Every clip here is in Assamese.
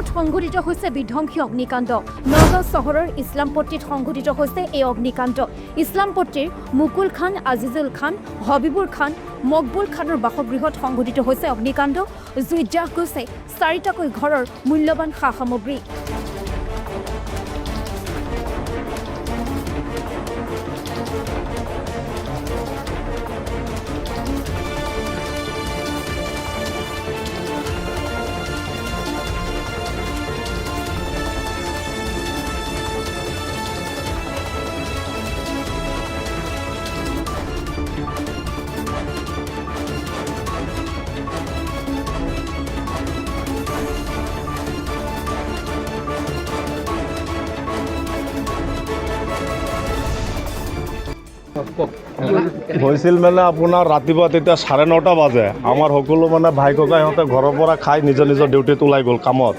নগাঁৱত সংঘটিত হৈছে বিধ্বংসী অগ্নিকাণ্ড। নগাঁও চহৰৰ ইছলামপট্টিত সংঘটিত হৈছে এই অগ্নিকাণ্ড। ইছলামপট্টিৰ মুকুল খান, আজিজুল খান, হবিবুৰ খান, মকবুল খানৰ বাসগৃহত সংঘটিত হৈছে অগ্নিকাণ্ড। জুইত জাহ গৈছে 4টাকৈ ঘৰৰ মূল্যৱান সা সামগ্ৰী। হৈছিল মানে আপোনাৰ ৰাতিপুৱা তেতিয়া 9:30 বাজে। আমাৰ সকলো মানে ভাই ককাই সিহঁতে ঘৰৰ পৰা খাই নিজৰ নিজৰ ডিউটিত ওলাই গ'ল কামত,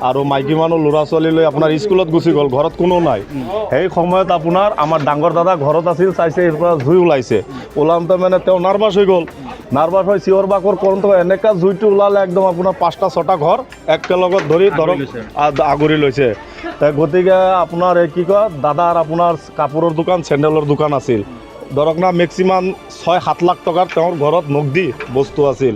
আৰু মাইকী মানুহ ল'ৰা ছোৱালী লৈ আপোনাৰ স্কুলত গুচি গ'ল, ঘৰত কোনো নাই। সেই সময়ত আপোনাৰ আমাৰ ডাঙৰ দাদা ঘৰত আছিল, চাইছে ইয়াৰ পৰা জুই ওলাইছে। ওলাওঁতে মানে তেওঁ নাৰ্ভাছ হৈ গ'ল। নাৰ্ভাছ হৈ চিঞৰ বাখৰ কৰোঁতে এনেকুৱা জুইটো ওলালে একদম আপোনাৰ 5টা-6টা ঘৰ একেলগত ধৰি ধৰক আগুৰি লৈছে। গতিকে আপোনাৰ এই কি কয়, দাদাৰ আপোনাৰ কাপোৰৰ দোকান, চেণ্ডেলৰ দোকান আছিল। ধৰক না মেক্সিমাম 6-7 লাখ টকাৰ তেওঁৰ ঘৰত নগদি বস্তু আছিল,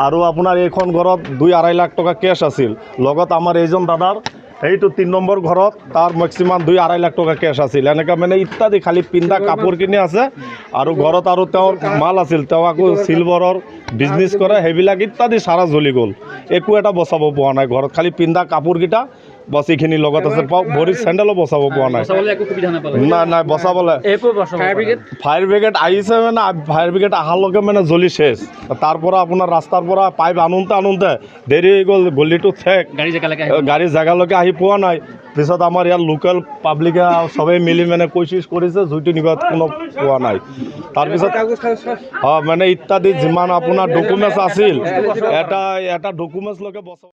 আৰু আপোনাৰ এইখন ঘৰত 2-2.5 লাখ টকা কেছ আছিল। লগত আমাৰ এইজন দাদাৰ সেইটো 3 নম্বৰ ঘৰত তাৰ মেক্সিমাম 2-2.5 লাখ টকা কেছ আছিল। এনেকৈ মানে ইত্যাদি খালি পিন্ধা কাপোৰখিনি আছে, আৰু ঘৰত আৰু তেওঁৰ মাল আছিল। তেওঁ আকৌ চিলভাৰৰ বিজনেছ কৰে, সেইবিলাক ইত্যাদি সাৰা জ্বলি গ'ল। একো এটা বচাব পৰা নাই ঘৰত, খালি পিন্ধা কাপোৰকেইটা বচিখিনি লগত আছে। ভৰিৰ চেণ্ডেলো বচাব পৰা নাই। নাই বচাবলৈ ফায়াৰ ব্ৰিগেড আহিছে, মানে ফায়াৰ ব্ৰিগেড অহালৈকে মানে জ্বলি শেষ। তাৰ পৰা আপোনাৰ ৰাস্তাৰ পৰা পাইপ আনোতে দেৰি হৈ গ'ল, গলিটো ঠেক, গাড়ী জেগালৈকে আহি পোৱা নাই। পিছত আমাৰ ইয়াৰ লোকেল পাব্লিকে চবেই মিলি মানে কোচিছ কৰিছে, জুইটো নিবাত কোনো পোৱা নাই। তাৰপিছত মানে ইত্যাদি যিমান আপোনাৰ ডকুমেণ্টছ আছিল, এটা ডকুমেণ্টছলৈকে বচাব